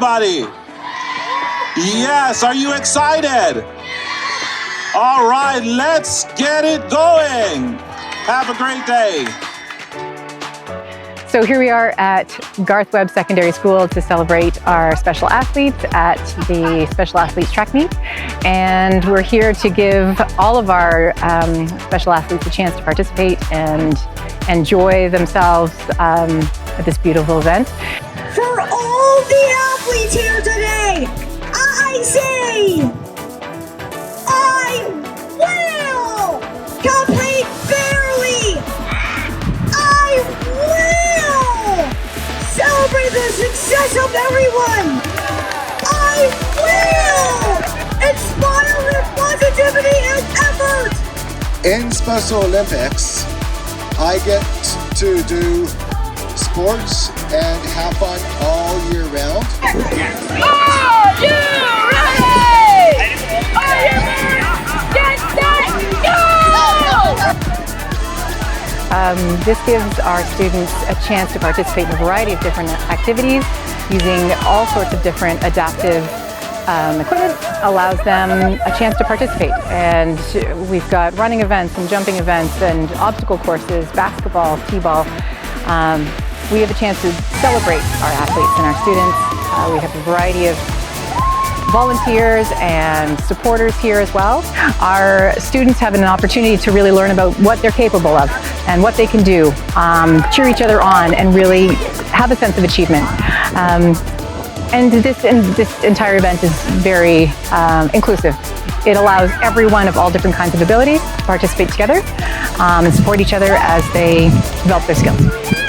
everybody? Yes, are you excited? All right, let's get it going. Have a great day. So here we are at Garth Webb Secondary School to celebrate our special athletes at the Special Athletes Track Meet. And we're here to give all of our special athletes a chance to participate and enjoy themselves at this beautiful event. For all the athletes here today, I say, I will complete fairly. I will celebrate the success of everyone. I will inspire with positivity and effort. In Special Olympics, I get to do sports and have fun all year round. Are you ready? Are you ready? Get set, go! This gives our students a chance to participate in a variety of different activities using all sorts of different adaptive equipment. Allows them a chance to participate, and we've got running events and jumping events and obstacle courses, basketball, t-ball. We have a chance to celebrate our athletes and our students. We have a variety of volunteers and supporters here as well. Our students have an opportunity to really learn about what they're capable of and what they can do, cheer each other on, and really have a sense of achievement. And this entire event is very inclusive. It allows everyone of all different kinds of abilities to participate together and support each other as they develop their skills.